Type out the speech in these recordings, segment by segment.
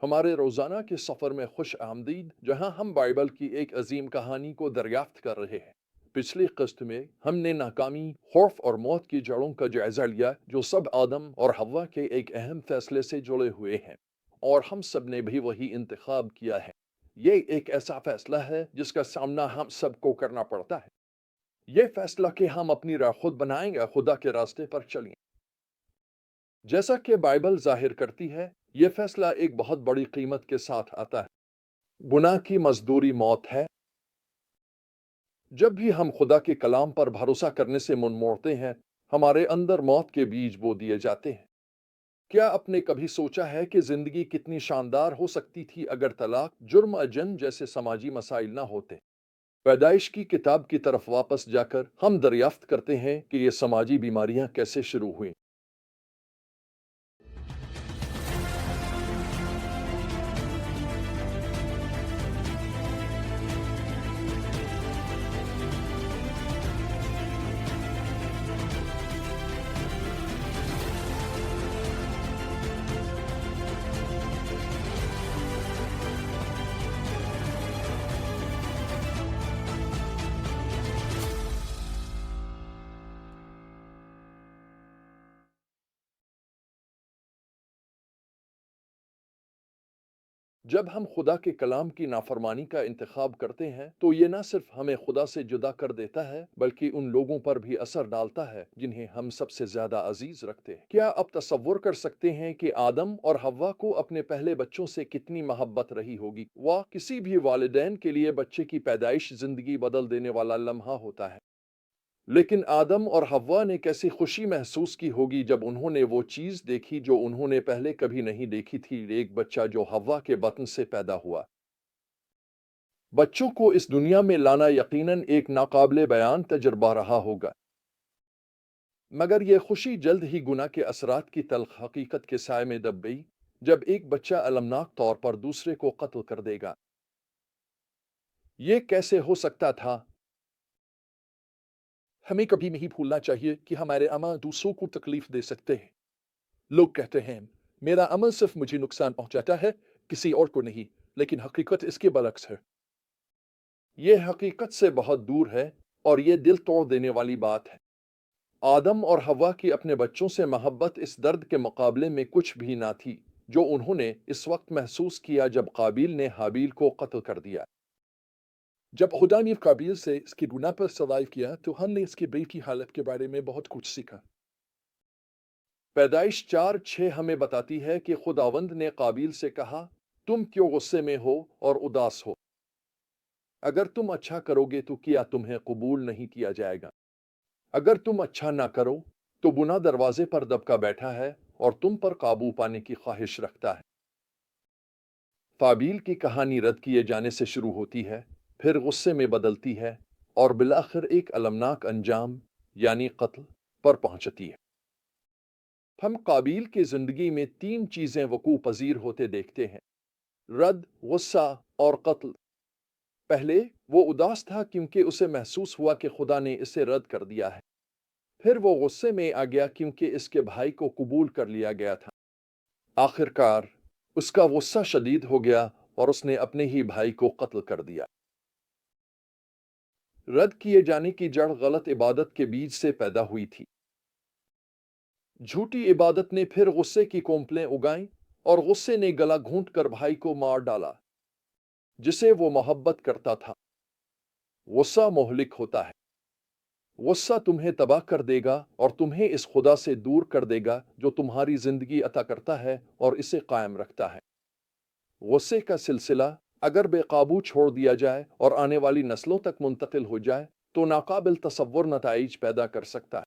ہمارے روزانہ کے سفر میں خوش آمدید، جہاں ہم بائبل کی ایک عظیم کہانی کو دریافت کر رہے ہیں۔ پچھلی قسط میں ہم نے ناکامی، خوف اور موت کی جڑوں کا جائزہ لیا، جو سب آدم اور حوا کے ایک اہم فیصلے سے جڑے ہوئے ہیں، اور ہم سب نے بھی وہی انتخاب کیا ہے۔ یہ ایک ایسا فیصلہ ہے جس کا سامنا ہم سب کو کرنا پڑتا ہے۔ یہ فیصلہ کہ ہم اپنی راہ خود بنائیں یا خدا کے راستے پر چلیں۔ جیسا کہ بائبل ظاہر کرتی ہے، یہ فیصلہ ایک بہت بڑی قیمت کے ساتھ آتا ہے۔ گناہ کی مزدوری موت ہے۔ جب بھی ہم خدا کے کلام پر بھروسہ کرنے سے من موڑتے ہیں، ہمارے اندر موت کے بیج بو دیے جاتے ہیں۔ کیا آپ نے کبھی سوچا ہے کہ زندگی کتنی شاندار ہو سکتی تھی اگر طلاق، جرم اور جنگ جیسے سماجی مسائل نہ ہوتے؟ پیدائش کی کتاب کی طرف واپس جا کر ہم دریافت کرتے ہیں کہ یہ سماجی بیماریاں کیسے شروع ہوئیں۔ جب ہم خدا کے کلام کی نافرمانی کا انتخاب کرتے ہیں تو یہ نہ صرف ہمیں خدا سے جدا کر دیتا ہے بلکہ ان لوگوں پر بھی اثر ڈالتا ہے جنہیں ہم سب سے زیادہ عزیز رکھتے ہیں۔ کیا آپ تصور کر سکتے ہیں کہ آدم اور حوا کو اپنے پہلے بچوں سے کتنی محبت رہی ہوگی؟ وہ کسی بھی والدین کے لیے بچے کی پیدائش زندگی بدل دینے والا لمحہ ہوتا ہے۔ لیکن آدم اور حوا نے کیسی خوشی محسوس کی ہوگی جب انہوں نے وہ چیز دیکھی جو انہوں نے پہلے کبھی نہیں دیکھی تھی، ایک بچہ جو حوا کے بطن سے پیدا ہوا۔ بچوں کو اس دنیا میں لانا یقیناً ایک ناقابل بیان تجربہ رہا ہوگا، مگر یہ خوشی جلد ہی گناہ کے اثرات کی تلخ حقیقت کے سائے میں دب گئی، جب ایک بچہ المناک طور پر دوسرے کو قتل کر دے گا۔ یہ کیسے ہو سکتا تھا؟ ہمیں کبھی نہیں بھولنا چاہیے کہ ہمارے عمل دوسروں کو تکلیف دے سکتے ہیں۔ لوگ کہتے ہیں، میرا عمل صرف مجھے نقصان پہنچاتا ہے، کسی اور کو نہیں، لیکن حقیقت اس کے برعکس ہے۔ یہ حقیقت سے بہت دور ہے، اور یہ دل توڑ دینے والی بات ہے۔ آدم اور حوا کی اپنے بچوں سے محبت اس درد کے مقابلے میں کچھ بھی نہ تھی جو انہوں نے اس وقت محسوس کیا جب قابیل نے حابیل کو قتل کر دیا۔ جب خدا نے قابیل سے اس کے گناہ پر سوال کیا تو ہم نے اس کے بیٹی کی حالت کے بارے میں بہت کچھ سیکھا۔ پیدائش 4:6 ہمیں بتاتی ہے کہ خداوند نے قابیل سے کہا، تم کیوں غصے میں ہو اور اداس ہو؟ اگر تم اچھا کرو گے تو کیا تمہیں قبول نہیں کیا جائے گا؟ اگر تم اچھا نہ کرو تو گناہ دروازے پر دبکا بیٹھا ہے اور تم پر قابو پانے کی خواہش رکھتا ہے۔ قابیل کی کہانی رد کیے جانے سے شروع ہوتی ہے، پھر غصے میں بدلتی ہے، اور بالآخر ایک المناک انجام یعنی قتل پر پہنچتی ہے۔ ہم قابیل کی زندگی میں 3 چیزیں وقوع پذیر ہوتے دیکھتے ہیں: رد، غصہ اور قتل۔ پہلے وہ اداس تھا کیونکہ اسے محسوس ہوا کہ خدا نے اسے رد کر دیا ہے۔ پھر وہ غصے میں آ گیا کیونکہ اس کے بھائی کو قبول کر لیا گیا تھا۔ آخر کار اس کا غصہ شدید ہو گیا اور اس نے اپنے ہی بھائی کو قتل کر دیا۔ رد کیے جانے کی جڑ غلط عبادت کے بیج سے پیدا ہوئی تھی۔ جھوٹی عبادت نے پھر غصے کی کونپلیں اگائیں، اور غصے نے گلا گھونٹ کر بھائی کو مار ڈالا جسے وہ محبت کرتا تھا۔ غصہ مہلک ہوتا ہے۔ غصہ تمہیں تباہ کر دے گا اور تمہیں اس خدا سے دور کر دے گا جو تمہاری زندگی عطا کرتا ہے اور اسے قائم رکھتا ہے۔ غصے کا سلسلہ اگر بے قابو چھوڑ دیا جائے اور آنے والی نسلوں تک منتقل ہو جائے تو ناقابل تصور نتائج پیدا کر سکتا ہے۔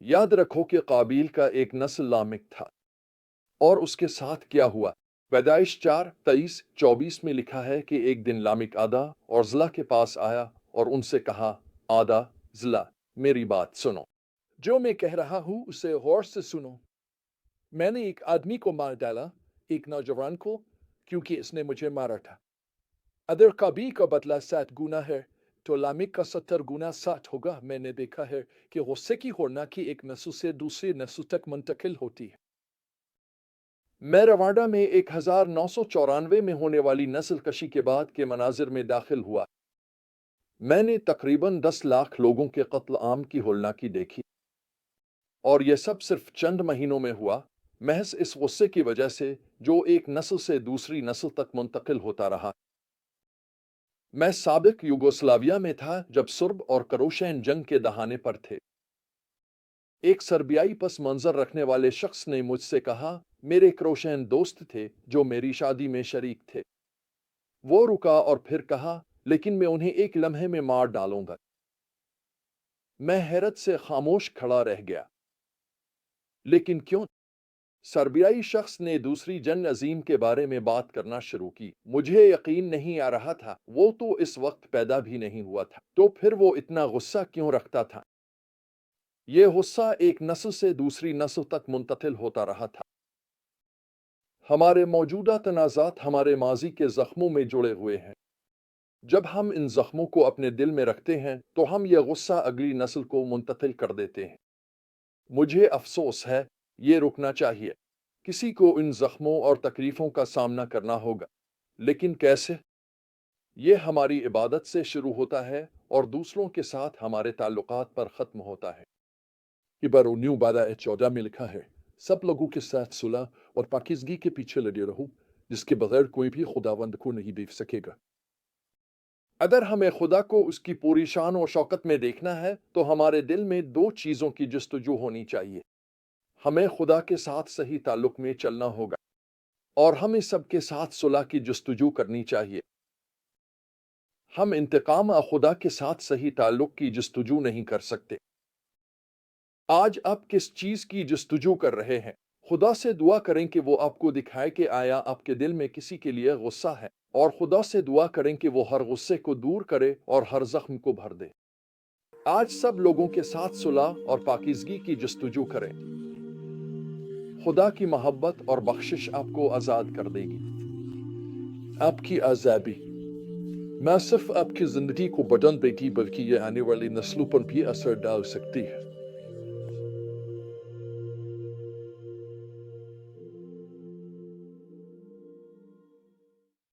یاد رکھو کہ قابیل کا ایک نسل لامک تھا، اور اس کے ساتھ کیا ہوا؟ پیدائش 4:23-24 میں لکھا ہے کہ ایک دن لامک آدا اور زلا کے پاس آیا اور ان سے کہا، آدا، زلا، میری بات سنو۔ جو میں کہہ رہا ہوں اسے غور سے سنو۔ میں نے ایک آدمی کو مار ڈالا، ایک نوجوان کو، کیونکہ اس نے مجھے مارا تھا۔ اگر قابیل کا بدلہ 7 گنا ہے تو لامک کا 70 گنا 60 ہوگا۔ میں نے دیکھا ہے کہ غصے کی ہولناکی ایک نسل سے دوسری نسل تک منتقل ہوتی ہے۔ میں روانڈا میں 1994 میں ہونے والی نسل کشی کے بعد کے مناظر میں داخل ہوا۔ میں نے تقریباً 10 لاکھ لوگوں کے قتل عام کی ہولناکی دیکھی، اور یہ سب صرف چند مہینوں میں ہوا، محض اس غصے کی وجہ سے جو ایک نسل سے دوسری نسل تک منتقل ہوتا رہا۔ میں سابق یوگوسلاویا میں تھا جب سرب اور کروشین جنگ کے دہانے پر تھے۔ ایک سربیائی پس منظر رکھنے والے شخص نے مجھ سے کہا، میرے کروشین دوست تھے جو میری شادی میں شریک تھے۔ وہ رکا اور پھر کہا، لیکن میں انہیں ایک لمحے میں مار ڈالوں گا۔ میں حیرت سے خاموش کھڑا رہ گیا۔ لیکن کیوں؟ سربیائی شخص نے دوسری جنگ عظیم کے بارے میں بات کرنا شروع کی۔ مجھے یقین نہیں آ رہا تھا، وہ تو اس وقت پیدا بھی نہیں ہوا تھا، تو پھر وہ اتنا غصہ کیوں رکھتا تھا؟ یہ غصہ ایک نسل سے دوسری نسل تک منتقل ہوتا رہا تھا۔ ہمارے موجودہ تنازعات ہمارے ماضی کے زخموں میں جڑے ہوئے ہیں۔ جب ہم ان زخموں کو اپنے دل میں رکھتے ہیں تو ہم یہ غصہ اگلی نسل کو منتقل کر دیتے ہیں۔ مجھے افسوس ہے، یہ رکنا چاہیے۔ کسی کو ان زخموں اور تکلیفوں کا سامنا کرنا ہوگا، لیکن کیسے؟ یہ ہماری عبادت سے شروع ہوتا ہے اور دوسروں کے ساتھ ہمارے تعلقات پر ختم ہوتا ہے۔ عبرانیوں 12:14 میں لکھا ہے، سب لوگوں کے ساتھ صلح اور پاکیزگی کے پیچھے لگے رہو، جس کے بغیر کوئی بھی خداوند کو نہیں دیکھ سکے گا۔ اگر ہمیں خدا کو اس کی پوری شان و شوکت میں دیکھنا ہے تو ہمارے دل میں دو چیزوں کی جستجو ہونی چاہیے۔ ہمیں خدا کے ساتھ صحیح تعلق میں چلنا ہوگا، اور ہمیں سب کے ساتھ صلح کی جستجو کرنی چاہیے۔ ہم انتقام خدا کے ساتھ صحیح تعلق کی جستجو نہیں کر سکتے۔ آج آپ کس چیز کی جستجو کر رہے ہیں؟ خدا سے دعا کریں کہ وہ آپ کو دکھائے کہ آیا آپ کے دل میں کسی کے لیے غصہ ہے، اور خدا سے دعا کریں کہ وہ ہر غصے کو دور کرے اور ہر زخم کو بھر دے۔ آج سب لوگوں کے ساتھ صلح اور پاکیزگی کی جستجو کریں۔ خدا کی محبت اور بخشش آپ کو آزاد کر دے گی۔ آپ کی آزادی نہ صرف آپ کی زندگی کو بدل دے گی بلکہ یہ آنے والی نسلوں پر بھی اثر ڈال سکتی ہے۔